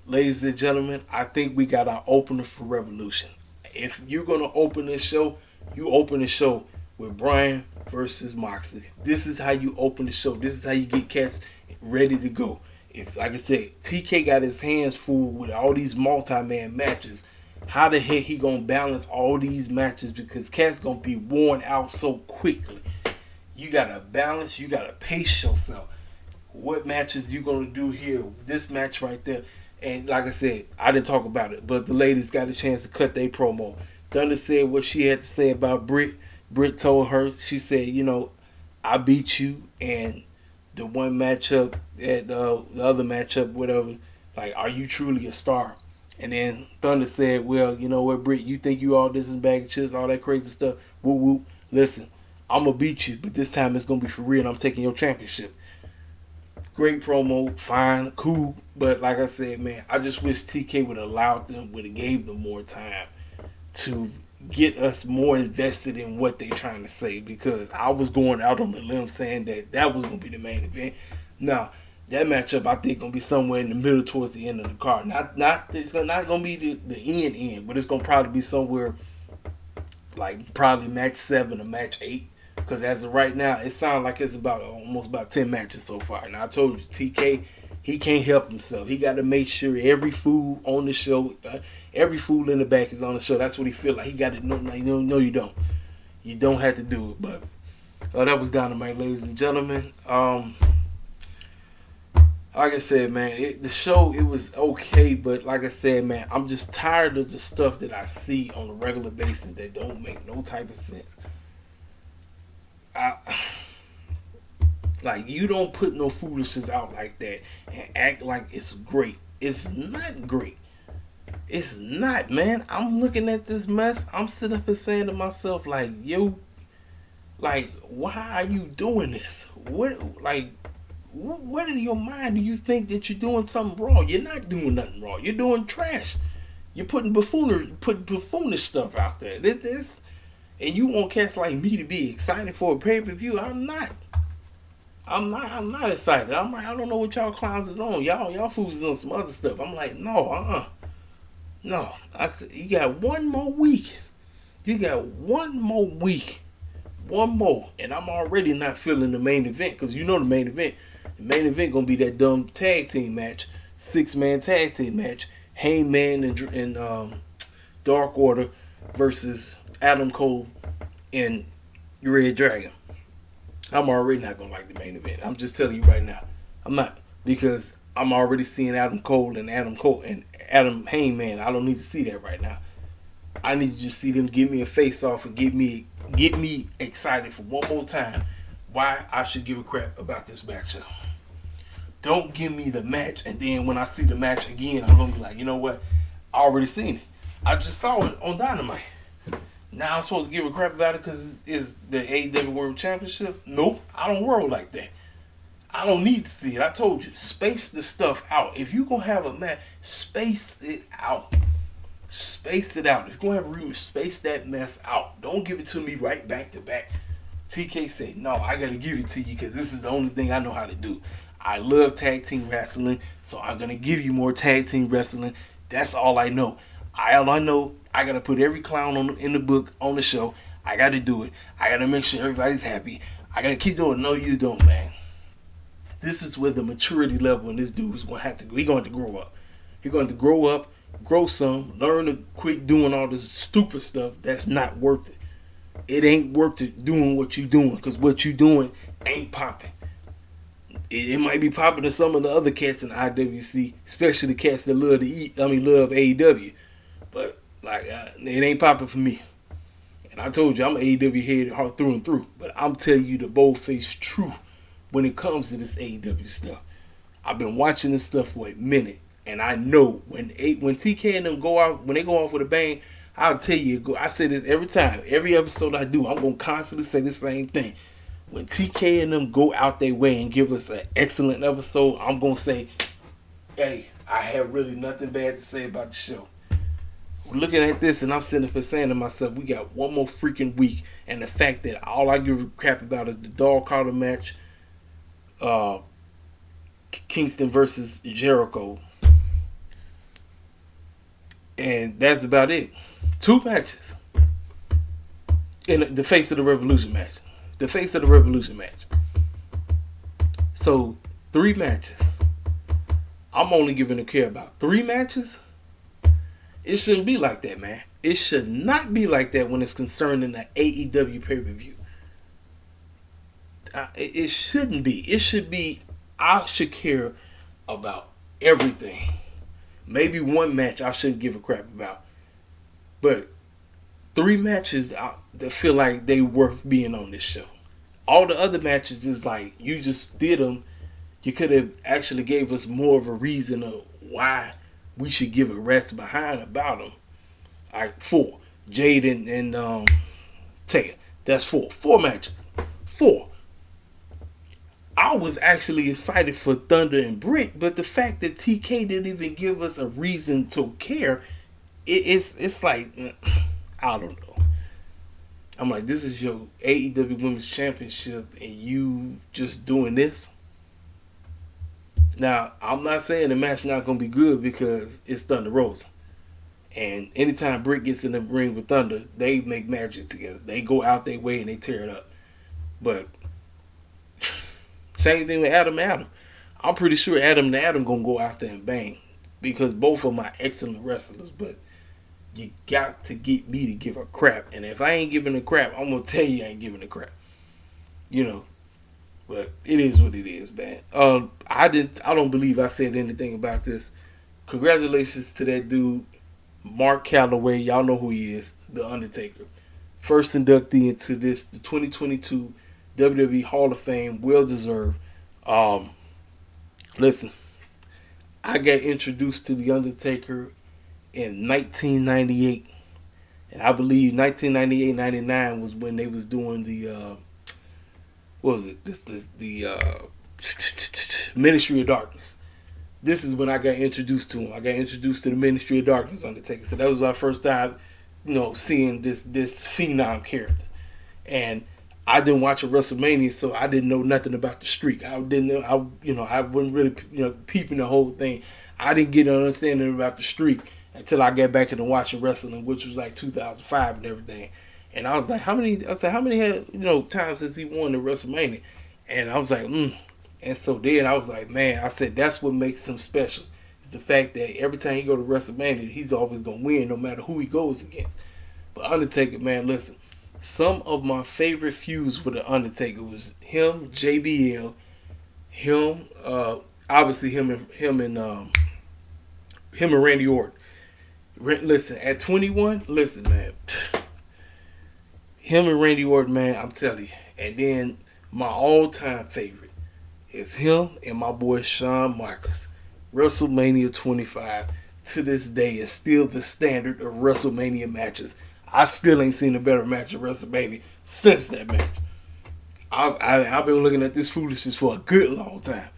Ladies and gentlemen, I think we got our opener for Revolution. If you're going to open this show, you open the show with Brian versus Moxley. This is how you open the show. This is how you get cats ready to go. If, like I said, TK got his hands full with all these multi-man matches, how the heck he going to balance all these matches? Because cats going to be worn out so quickly. You got to balance. You got to pace yourself. What matches you going to do here? This match right there. And like I said, I didn't talk about it, but the ladies got a chance to cut their promo. Thunder said what she had to say about Britt. Britt told her, she said, you know, I beat you, and the one matchup at the other matchup, whatever, like, are you truly a star? And then Thunder said, well, you know what, Britt, you think you all this in bag of chips, all that crazy stuff. Whoop, whoop. Listen, I'm going to beat you, but this time it's going to be for real, and I'm taking your championship. Great promo, fine, cool. But like I said, man, I just wish TK would have allowed them, would have gave them more time to get us more invested in what they trying to say, because I was going out on the limb saying that was going to be the main event. Now, That matchup, I think, gonna be somewhere in the middle towards the end of the card. Not it's not gonna be the end, but it's gonna probably be somewhere like probably match 7 or match 8. Because as of right now, it sounds like it's about almost about 10 matches so far. And I told you, TK, he can't help himself. He got to make sure every fool on the show, every fool in the back is on the show. That's what he feel like. He got to know. Like, no, you don't. You don't have to do it. But that was Dynamite, ladies and gentlemen. Like I said, man, the show, it was okay, but like I said, man, I'm just tired of the stuff that I see on a regular basis that don't make no type of sense. Like, you don't put no foolishness out like that and act like it's great. It's not great. It's not, man. I'm looking at this mess. I'm sitting up and saying to myself, like, yo, like, why are you doing this? What in your mind do you think that you're doing something wrong? You're not doing nothing wrong. You're doing trash. You're putting buffoonish stuff out there. And you want cats like me to be excited for a pay-per-view? I'm not. I'm not excited. I'm like, I don't know what y'all clowns is on. Y'all fools is on some other stuff. I'm like, no, no. I said, you got one more week. One more. And I'm already not feeling the main event. Because you know the main event. The main event going to be that dumb tag team match. 6-man tag team match. Hangman and Dark Order versus Adam Cole and Red Dragon. I'm already not going to like the main event. I'm just telling you right now. I'm not. Because I'm already seeing Adam Cole and Adam Hangman. I don't need to see that right now. I need to just see them give me a face off and get me excited for one more time why I should give a crap about this matchup. Don't give me the match, and then when I see the match again, I'm going to be like, you know what? I already seen it. I just saw it on Dynamite. Now I'm supposed to give a crap about it because it's the AEW World Championship? Nope, I don't roll like that. I don't need to see it. I told you, space the stuff out. If you're going to have a match, space it out. Space it out. If you're going to have a rematch, space that mess out. Don't give it to me right back to back. TK said, no, I got to give it to you because this is the only thing I know how to do. I love tag team wrestling, so I'm going to give you more tag team wrestling. That's all I know. All I know, I got to put every clown in the book on the show. I got to do it. I got to make sure everybody's happy. I got to keep doing it. No, you don't, man. This is where the maturity level in this dude is going to have to go. He's going to grow up. He's going to grow up, grow some, learn to quit doing all this stupid stuff that's not worth it. It ain't worth it doing what you doing because what you doing ain't popping. It might be popping to some of the other cats in the IWC, especially the cats that love AEW. But it ain't popping for me. And I told you I'm an AEW head hard through and through. But I'm telling you the bold-faced truth when it comes to this AEW stuff. I've been watching this stuff for a minute, and I know when TK and them go out, when they go off with a bang, I'll tell you. I say this every time, every episode I do. I'm gonna constantly say the same thing. When TK and them go out their way and give us an excellent episode, I'm going to say, hey, I have really nothing bad to say about the show. We're looking at this and I'm sitting up and saying to myself, we got one more freaking week. And the fact that all I give a crap about is the dog collar match, Kingston versus Jericho. And that's about it. 2 matches. In the Face of the Revolution match. The Face of the Revolution match. So, 3 matches. I'm only giving a care about 3 matches. It shouldn't be like that, man. It should not be like that when it's concerning the AEW pay-per-view. It shouldn't be. It should be, I should care about everything. Maybe 1 match I shouldn't give a crap about. But 3 matches that feel like they worth being on this show. All the other matches is like, you just did them. You could have actually gave us more of a reason of why we should give a rest behind about them. All right, 4. Jade and Taya. That's 4. 4 matches. 4. I was actually excited for Thunder and Britt, but the fact that TK didn't even give us a reason to care, it's like, I don't know. I'm like, this is your AEW Women's Championship and you just doing this? Now, I'm not saying the match not gonna be good because it's Thunder Rosa. And anytime Britt gets in the ring with Thunder, they make magic together. They go out their way and they tear it up. But same thing with Adam and Adam. I'm pretty sure Adam and Adam gonna go out there and bang because both of them are excellent wrestlers. But you got to get me to give a crap. And if I ain't giving a crap, I'm gonna tell you I ain't giving a crap. You know. But it is what it is, man. I don't believe I said anything about this. Congratulations to that dude, Mark Calloway. Y'all know who he is, The Undertaker. First inductee into the 2022 WWE Hall of Fame, well deserved. Listen, I got introduced to The Undertaker in 1998, and I believe 1998-99 was when they was doing the what was it? The Ministry of Darkness. This is when I got introduced to him. I got introduced to the Ministry of Darkness Undertaker. So that was my first time, seeing this phenom character. And I didn't watch a WrestleMania, so I didn't know nothing about the streak. I didn't know. I wasn't really peeping the whole thing. I didn't get an understanding about the streak until I got back into watching wrestling, which was like 2005 and everything. And I was like, how many times has he won the WrestleMania? And I was like, And so then I was like, man, I said, that's what makes him special. It's the fact that every time he go to WrestleMania, he's always going to win no matter who he goes against. But Undertaker, man, listen. Some of my favorite feuds with the Undertaker was him, JBL, him, obviously him and Randy Orton. Listen, at 21, listen, man. Him and Randy Orton, man, I'm telling you. And then my all-time favorite is him and my boy Shawn Michaels. WrestleMania 25 to this day is still the standard of WrestleMania matches. I still ain't seen a better match at WrestleMania since that match. I've been looking at this foolishness for a good long time.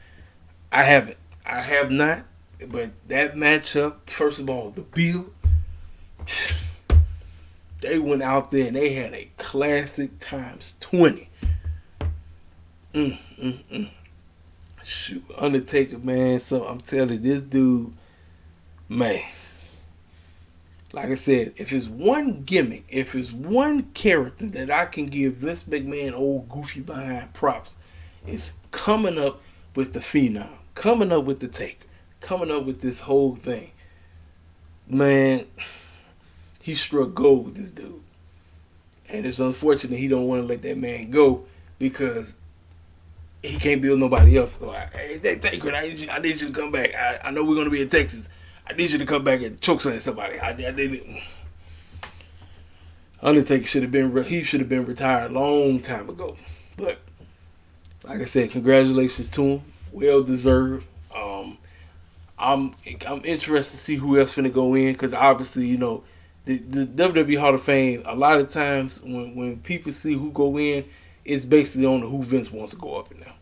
I haven't. I have not. But that matchup, first of all, the build, they went out there and they had a classic times 20. Shoot, Undertaker, man. So I'm telling you, this dude, man. Like I said, if it's one gimmick, if it's one character that I can give Vince McMahon old goofy behind props, it's coming up with the Phenom, coming up with the Taker, coming up with this whole thing. Man, he struck gold with this dude. And it's unfortunate he don't want to let that man go because he can't build nobody else. So hey, Taker, I need you to come back. I know we're going to be in Texas. I need you to come back and choke somebody. I didn't. Undertaker should have been retired a long time ago. But like I said, congratulations to him. Well deserved. I'm interested to see who else finna go in because obviously the WWE Hall of Fame. A lot of times when people see who go in, it's basically on who Vince wants to go up in now.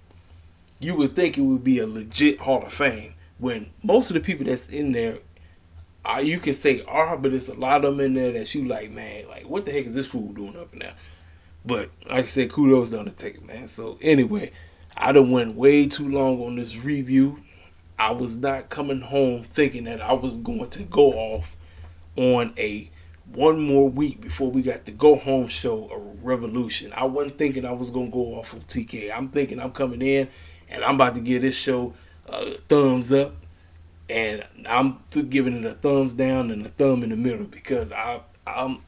You would think it would be a legit Hall of Fame. When most of the people that's in there, you can say but there's a lot of them in there that you like, man, like what the heck is this fool doing up in there? But like I said, kudos to Undertaker, man. So anyway, I done went way too long on this review. I was not coming home thinking that I was going to go off on one more week before we got the go home show of Revolution. I wasn't thinking I was gonna go off on TK. I'm thinking I'm coming in and I'm about to give this show thumbs up, and I'm giving it a thumbs down and a thumb in the middle because I'm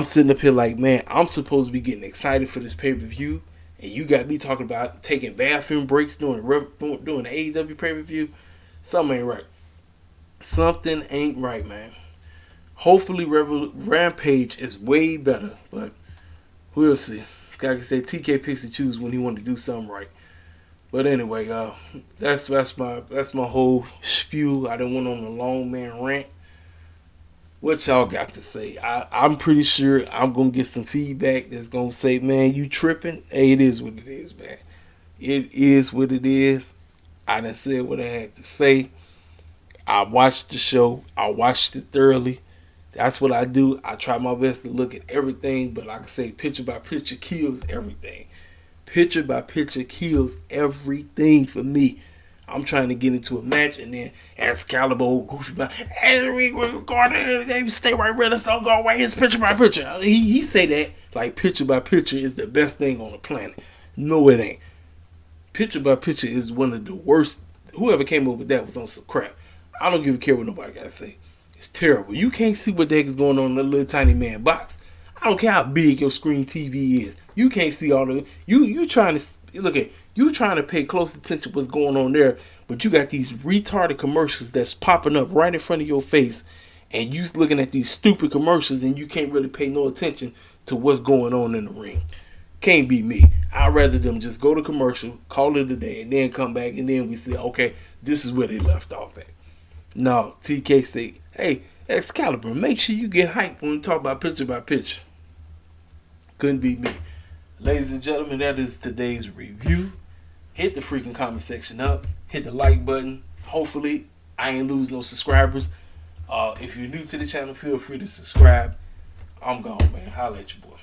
sitting up here like, man, I'm supposed to be getting excited for this pay-per-view, and you got me talking about taking bathroom breaks during the AEW pay-per-view. Something ain't right. Something ain't right, man. Hopefully Rampage is way better, but we'll see. Like I say, TK picks and choose when he want to do something right. But anyway, that's my whole spew. I done went on a long man rant. What y'all got to say? I'm pretty sure I'm gonna get some feedback that's gonna say, man, you tripping. Hey, it is what it is, man. It is what it is. I done said what I had to say. I watched the show. I watched it thoroughly. That's what I do. I try my best to look at everything, but like I say, picture by picture kills everything. Picture by picture kills everything for me. I'm trying to get into a match, and then Excalibur, goofy, hey, we going, they stay right with us, don't go away. It's picture by picture. He say that like picture by picture is the best thing on the planet. No, it ain't. Picture by picture is one of the worst. Whoever came up with that was on some crap. I don't give a care what nobody got to say. It's terrible. You can't see what the heck is going on in that little tiny man box. I don't care how big your screen TV is. You can't see all the. You trying to look at. You trying to pay close attention to what's going on there, but you got these retarded commercials that's popping up right in front of your face, and you looking at these stupid commercials, and you can't really pay no attention to what's going on in the ring. Can't be me. I'd rather them just go to commercial, call it a day, and then come back, and then we say, okay, this is where they left off at. No, TK say, hey, Excalibur, make sure you get hyped when we talk about picture by picture. Couldn't be me. Ladies and gentlemen, that is today's review. Hit the freaking comment section up. Hit the like button. Hopefully, I ain't lose no subscribers. If you're new to the channel, feel free to subscribe. I'm gone, man. Holla at your boy.